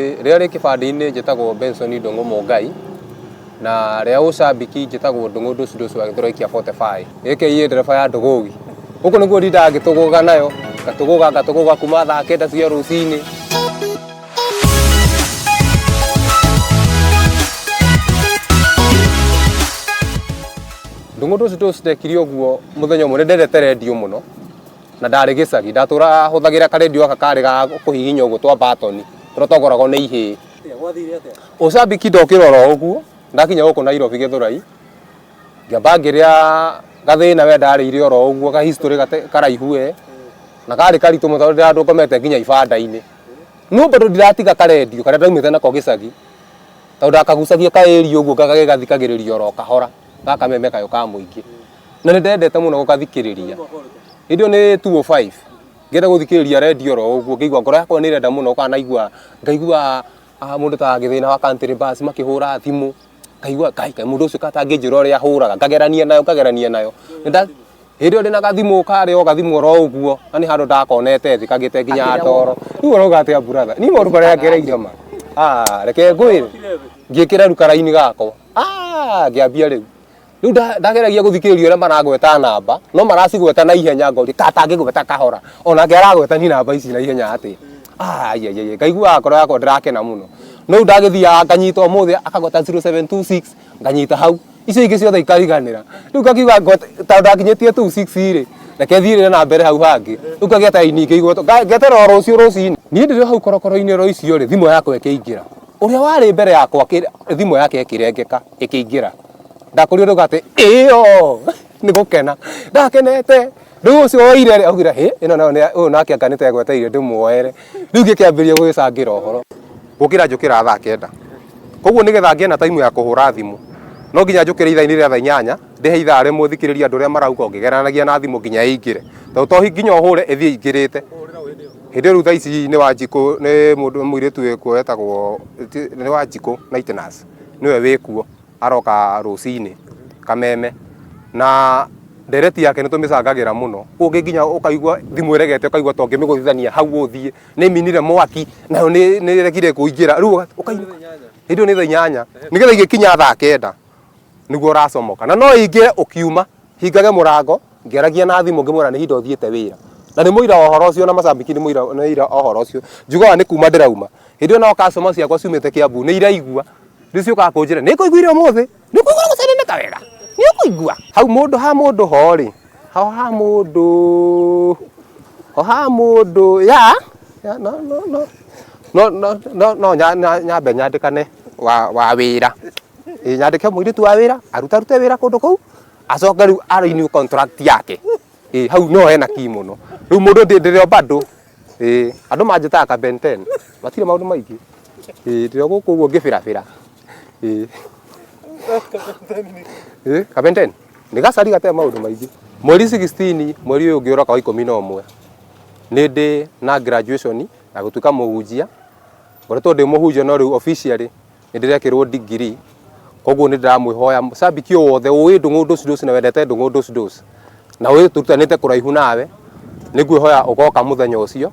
Rĩa rĩ kĩbandĩ-inĩ njĩtagwo Benson Ndungu Mungai na rĩa ũcambiki njĩtagwo Ndungu Dush Dush wa Gĩthũrai kĩa 45 aka ndereba ya Ndũgũgi. Gũkũ nĩguo ndindaga ngĩtũgũga nayo ngatũgũga kuma thaa 9 cia rũcinĩ. Ndungu Dush Dush ndekirio guo mũthenya ũmwe ndendete redio mũno na ndarĩ gĩcagi ndatũra hũthagĩra karedio aka karĩ ga kũhihinya ũguo twa batoni tũrĩa twagũragwo nĩ ihĩĩ. Gwathire atĩa? Ũcambiki ndokĩra oro ũguo ndakinya gũkũ Nairobi Gĩthũrai ngĩamba ngĩrĩa gathĩna we ndarĩire oro ũguo ga history karaihu na karĩ karitũ mũno tondũ ndĩrandũkomete nginya ibanda-inĩ. No bado ndiratiga karedio karĩa ndaumĩte nako gĩcagi tondũ ndakagucagia kaĩri ũguo gagathikagĩrĩria oro kahora ga Kameme kayo ka mũingĩ na nĩ ndendete mũno gũgathikĩrĩria. Hĩndĩ ĩyo nĩ 205 ngĩenda gũthikĩrĩria redio oro ũguo ngĩigua ngoro yakwa nĩ irenda mũno ũkanaigua ngaigua mũndũ ta Gĩthĩna wa country bus makĩhũra thimũ ngaigua kai mũndũ ũcio katangĩnjĩra ũrĩa ahũraga ngagerania nayo. Hĩndĩ ĩyo ndĩna gathimũ karĩ o gathimũ oro ũguo na nĩ handũ ndakonete thĩ kagĩte nginya ndoro. Rĩu ũrauga atĩa brother ni maũndũ marĩa ngereire ma reke ngwĩre ngĩkĩra rĩu kara-inĩ gakwa ngĩambia rĩu ndageragia gũthikĩrĩria ũrĩa maragweta namba no maracigweta na ihenya ngori katangĩgweta kahora onake aragweta ni namba ici na ihenya atĩ ngaigua ngoro yakwa ndĩrakena mũno. No ndagĩthiaga nganyita ũmũthĩ akagweta 0726 nganyita hau icio ingĩ ciothe ikariganĩra. Rĩu ngakiuga tondũ ndakinyĩtie 26 rĩ reke thiĩre na mbere hau hangĩ rĩu ngagĩa ta ini ingĩ ngetera o rũciũ rũcinĩ. Niĩ ndĩrĩ hau korokoro-inĩ ro icio rĩ thimũ yakwa ĩkĩingĩra ũrĩa warĩ mbere yakwa thimũ yake ĩkĩrengeka ĩkĩingĩra ndakorio rĩu atĩ ĩyo nĩ gũkena ndakenete. Rĩu ũcio woire rĩ augire ĩno ũyũ nake anganĩte egweteire ndĩmuoere. Rĩu ngĩkĩambĩrĩria gwĩcangĩra ũhoro gũkĩra njũkĩra thaa 9 koguo nĩgetha ngĩe na time ya kũhũra thimũ no nginya njũkĩre ithaa-inĩ rĩa thaa 8 ndĩhe ithaa rĩmwe thikĩrĩria andũ arĩa marauga ngĩgeranagia na thimũ nginya ĩingĩre tondũ to nginya ũhũre ĩthiĩ ĩingĩrĩte. Hĩndĩ rĩu thaa ici nĩ Wanjikũ nĩ mũndũ mũirĩtu wĩkuo wetagwo nĩ Wanjikũ Nighteners nĩwe wĩkuo aroka rũcinĩ Kameme na ndereti yake nĩ tũmĩcangagĩra mũno. Ũngĩ nginya ũkaigua thimũ ĩregete ũkaigua to ngĩmĩgũthithania hau ũthiĩ nĩ minire mwaki nayo nĩ regire kũingĩra. Rĩu ũkaigua hĩndĩ ĩyo nĩ thaa 8 nĩgetha igĩkinya thaa 9 nĩguo ũracomoka na no ingĩre ũkiuma hingage mũrango ngĩaragia na thimũ ngĩmwĩra nĩ hinda ũthiĩte wĩra na nĩ mũira ũhoro ũcio na macambĩki nĩ mũira ũhoro ũcio njugaga nĩ kuma ndĩrauma. Hĩndĩ ĩyo nao customer ciakwa ciumĩte Kĩambu nĩ iraigua rĩu ciũkaga kũnjĩra nĩ kũiguire ũmũthĩ nĩ kũigua gũceneneka wega nĩ ũkũigua hau mũndũ ha mũndũ ho rĩ ha mũndũ ya no nyambe nyandĩkane wa wĩra nyandĩke mũirĩtu wa wĩra arute wĩra kũndũ kũu acoke rĩu renew contract yake hau no hena ki mũno. Rĩu mũndũ ndĩrĩ o bado andũ manjĩtaga ka Ben 10 matirĩ maũndũ maingĩ ndĩrĩ gũkũ ũguo ngĩbĩrabĩra ka Ben 10 nĩ gacari gatee maũndũ maingĩ. Mweri 16 mweri ũyũ ũngĩ ũroka wa 11 nĩ ndĩ na graduation na gũtuĩka mũhunjia ngoretwo ndĩ mũhunjia no rĩu officially nĩ ndĩrekĩrwo degree koguo nĩ ndĩramwĩhoya mũcambiki o wothe ũĩ Ndungu Dush Dush na wendete Ndungu Dush Dush na ũĩ tũrutanĩte kũraihu nawe nĩ ngwĩhoya ũgoka mũthenya ũcio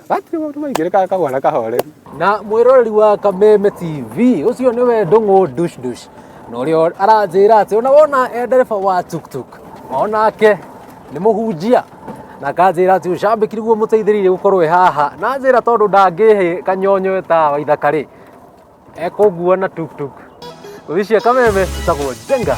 gatirĩ maũndũ maingĩ reka kahora kahoreri. Na mwĩroreri wa Kameme TV ũcio nĩwe Ndungu Dush Dush na ũrĩa aranjĩra atĩ ona wona ndereba wa tuktuk onake nĩ mũhunjia na kanjĩra atĩ ũcambĩki nĩguo mũteithĩrĩire gũkorwo haha na njĩra tondũ ndangĩhe kanyonyo ta Waithaka rĩ ekũgua na tuktuk. Ũicia Kameme tagwo Jenga.